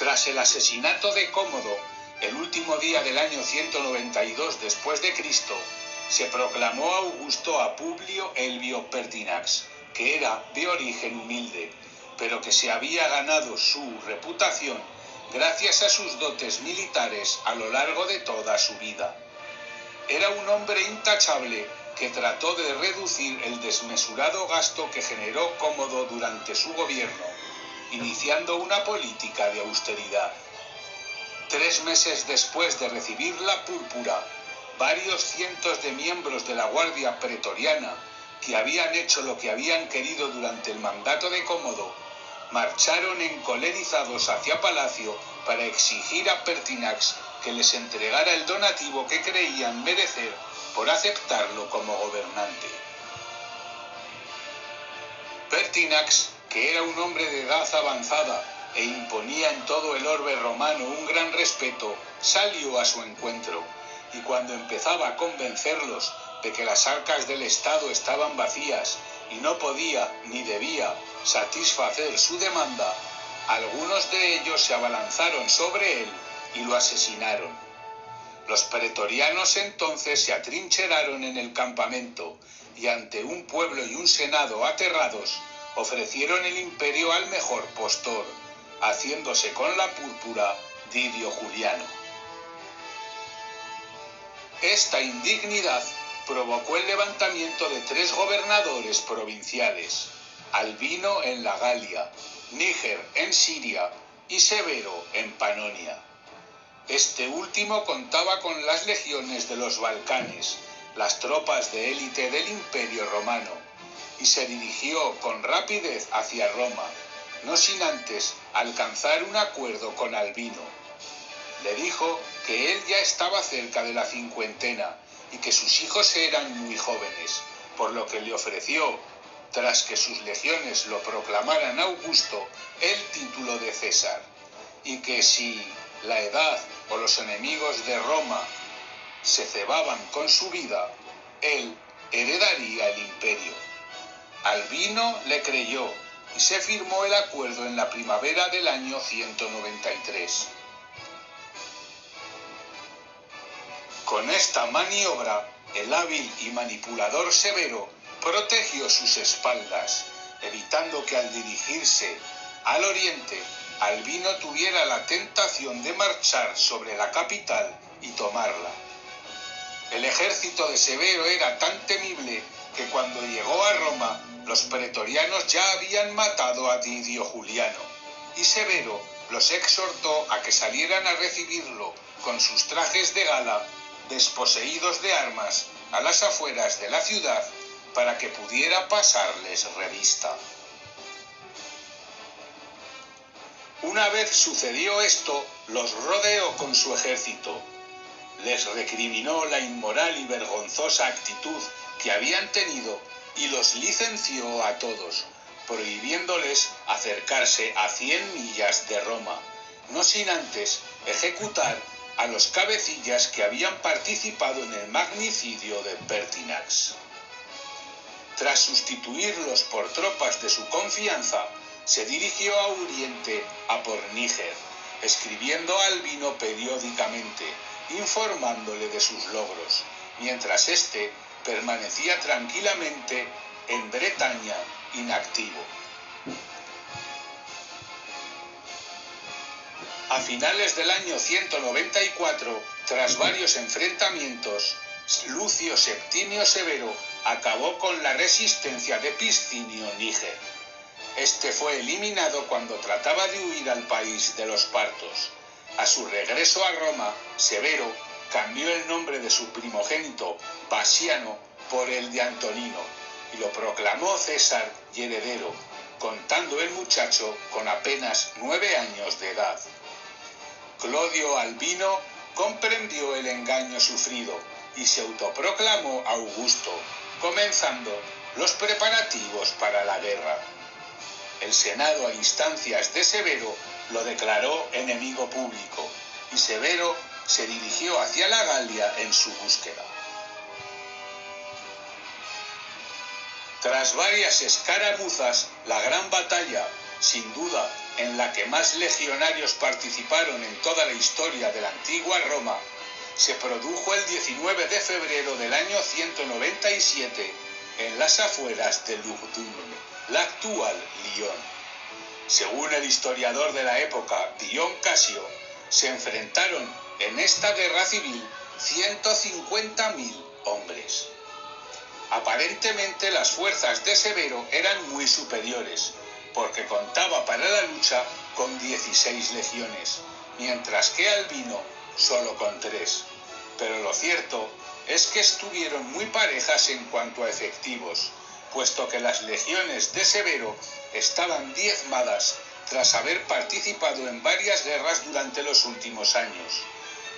Tras el asesinato de Cómodo, el último día del año 192 después de Cristo, se proclamó Augusto a Publio Elvio Pertinax, que era de origen humilde, pero que se había ganado su reputación gracias a sus dotes militares a lo largo de toda su vida. Era un hombre intachable que trató de reducir el desmesurado gasto que generó Cómodo durante su gobierno, iniciando una política de austeridad. 3 meses después de recibir la púrpura, varios cientos de miembros de la Guardia Pretoriana, que habían hecho lo que habían querido durante el mandato de Cómodo, marcharon encolerizados hacia Palacio para exigir a Pertinax que les entregara el donativo que creían merecer por aceptarlo como gobernante. Pertinax, que era un hombre de edad avanzada e imponía en todo el orbe romano un gran respeto, salió a su encuentro, y cuando empezaba a convencerlos de que las arcas del Estado estaban vacías y no podía ni debía satisfacer su demanda, algunos de ellos se abalanzaron sobre él y lo asesinaron. Los pretorianos entonces se atrincheraron en el campamento y ante un pueblo y un senado aterrados ofrecieron el imperio al mejor postor, haciéndose con la púrpura Didio Juliano. Esta indignidad provocó el levantamiento de 3 gobernadores provinciales: Albino en la Galia, Níger en Siria y Severo en Panonia. Este último contaba con las legiones de los Balcanes, las tropas de élite del Imperio Romano, y se dirigió con rapidez hacia Roma, no sin antes alcanzar un acuerdo con Albino. Le dijo que él ya estaba cerca de la cincuentena y que sus hijos eran muy jóvenes, por lo que le ofreció, tras que sus legiones lo proclamaran Augusto, el título de César, y que si la edad o los enemigos de Roma se cebaban con su vida, él heredaría el imperio. Albino le creyó y se firmó el acuerdo en la primavera del año 193. Con esta maniobra, el hábil y manipulador Severo protegió sus espaldas, evitando que al dirigirse al oriente, Albino tuviera la tentación de marchar sobre la capital y tomarla. El ejército de Severo era tan temible que cuando llegó a Roma, los pretorianos ya habían matado a Didio Juliano, y Severo los exhortó a que salieran a recibirlo con sus trajes de gala, desposeídos de armas, a las afueras de la ciudad, para que pudiera pasarles revista. Una vez sucedió esto, los rodeó con su ejército. Les recriminó la inmoral y vergonzosa actitud que habían tenido y los licenció a todos, prohibiéndoles acercarse a 100 millas de Roma, no sin antes ejecutar a los cabecillas que habían participado en el magnicidio de Pertinax. Tras sustituirlos por tropas de su confianza, se dirigió a Oriente, a por Níger, escribiendo a Albino periódicamente, informándole de sus logros, mientras éste permanecía tranquilamente en Bretaña, inactivo. A finales del año 194, tras varios enfrentamientos, Lucio Septimio Severo acabó con la resistencia de Piscinio Níger. Este fue eliminado cuando trataba de huir al país de los partos. A su regreso a Roma, Severo cambió el nombre de su primogénito, Pasiano, por el de Antonino, y lo proclamó César y heredero, contando el muchacho con apenas 9 años de edad. Clodio Albino comprendió el engaño sufrido y se autoproclamó Augusto, comenzando los preparativos para la guerra. El Senado, a instancias de Severo, lo declaró enemigo público, y Severo se dirigió hacia la Galia en su búsqueda. Tras varias escaramuzas, la gran batalla, sin duda en la que más legionarios participaron en toda la historia de la antigua Roma, se produjo el 19 de febrero del año 197 en las afueras de Lugdunum, la actual Lyon. Según el historiador de la época, Dion Casio, se enfrentaron en esta guerra civil 150.000 hombres. Aparentemente las fuerzas de Severo eran muy superiores, porque contaba para la lucha con 16 legiones, mientras que Albino solo con 3. Pero lo cierto es que estuvieron muy parejas en cuanto a efectivos, puesto que las legiones de Severo estaban diezmadas tras haber participado en varias guerras durante los últimos años,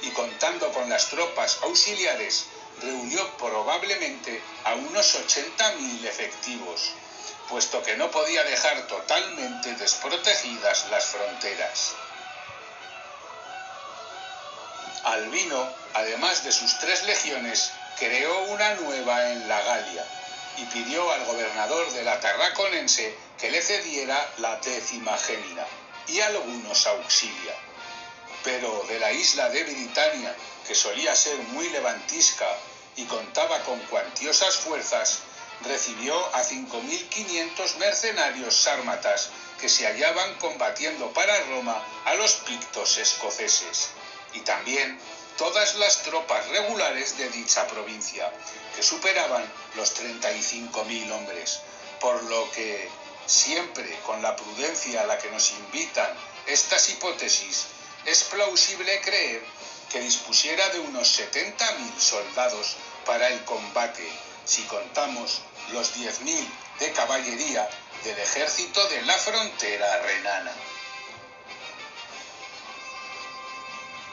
y contando con las tropas auxiliares, reunió probablemente a unos 80.000 efectivos, puesto que no podía dejar totalmente desprotegidas las fronteras. Albino, además de sus 3 legiones, creó una nueva en la Galia y pidió al gobernador de la Tarraconense que le cediera la 10ª Gémina y algunos auxilia. Pero de la isla de Britania, que solía ser muy levantisca y contaba con cuantiosas fuerzas, recibió a 5.500 mercenarios sármatas que se hallaban combatiendo para Roma a los pictos escoceses, y también todas las tropas regulares de dicha provincia, que superaban los 35.000 hombres, por lo que, siempre con la prudencia a la que nos invitan estas hipótesis, es plausible creer que dispusiera de unos 70.000 soldados para el combate, si contamos los 10.000 de caballería del ejército de la frontera renana.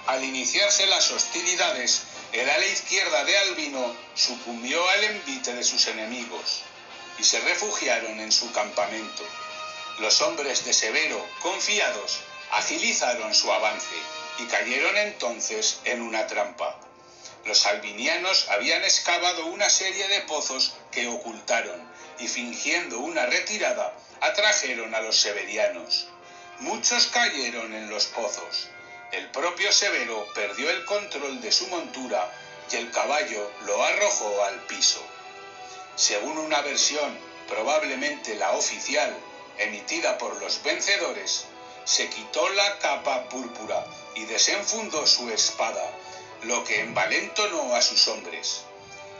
Al iniciarse las hostilidades, el ala izquierda de Albino sucumbió al envite de sus enemigos y se refugiaron en su campamento. Los hombres de Severo, confiados, agilizaron su avance y cayeron entonces en una trampa. Los albinianos habían excavado una serie de pozos que ocultaron y, fingiendo una retirada, atrajeron a los severianos. Muchos cayeron en los pozos. El propio Severo perdió el control de su montura y el caballo lo arrojó al piso. Según una versión, probablemente la oficial, emitida por los vencedores, se quitó la capa púrpura y desenfundó su espada, lo que envalentonó a sus hombres.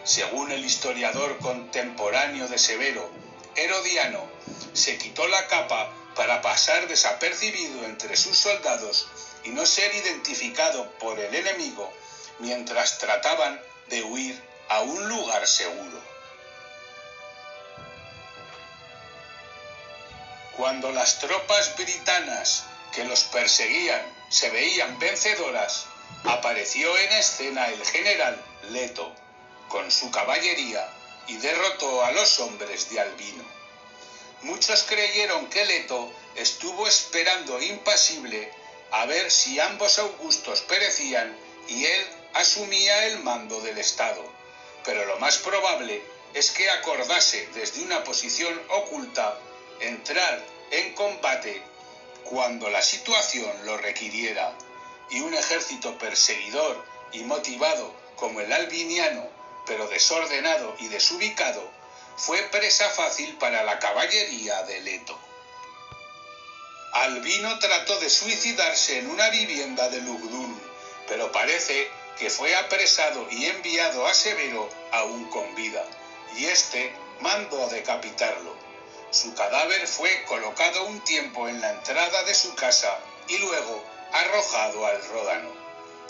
Según el historiador contemporáneo de Severo, Herodiano, se quitó la capa para pasar desapercibido entre sus soldados y no ser identificado por el enemigo mientras trataban de huir a un lugar seguro. Cuando las tropas britanas que los perseguían se veían vencedoras, apareció en escena el general Leto con su caballería y derrotó a los hombres de Albino. Muchos creyeron que Leto estuvo esperando impasible a ver si ambos Augustos perecían y él asumía el mando del Estado, pero lo más probable es que acordase desde una posición oculta entrar en combate cuando la situación lo requiriera, y un ejército perseguidor y motivado como el albiniano, pero desordenado y desubicado, fue presa fácil para la caballería de Leto. Albino trató de suicidarse en una vivienda de Lugdunum, pero parece que fue apresado y enviado a Severo aún con vida, y éste mandó decapitarlo. Su cadáver fue colocado un tiempo en la entrada de su casa y luego arrojado al Ródano.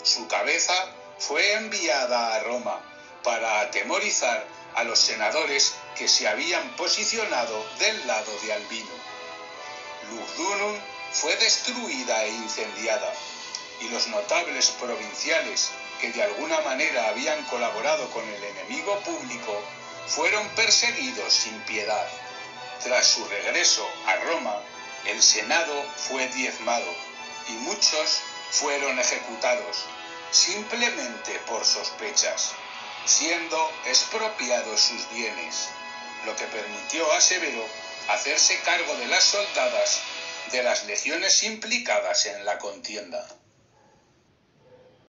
Su cabeza fue enviada a Roma para atemorizar a los senadores que se habían posicionado del lado de Albino. Lugdunum fue destruida e incendiada, y los notables provinciales que de alguna manera habían colaborado con el enemigo público fueron perseguidos sin piedad. Tras su regreso a Roma, el Senado fue diezmado y muchos fueron ejecutados simplemente por sospechas, siendo expropiados sus bienes, lo que permitió a Severo hacerse cargo de las soldadas de las legiones implicadas en la contienda.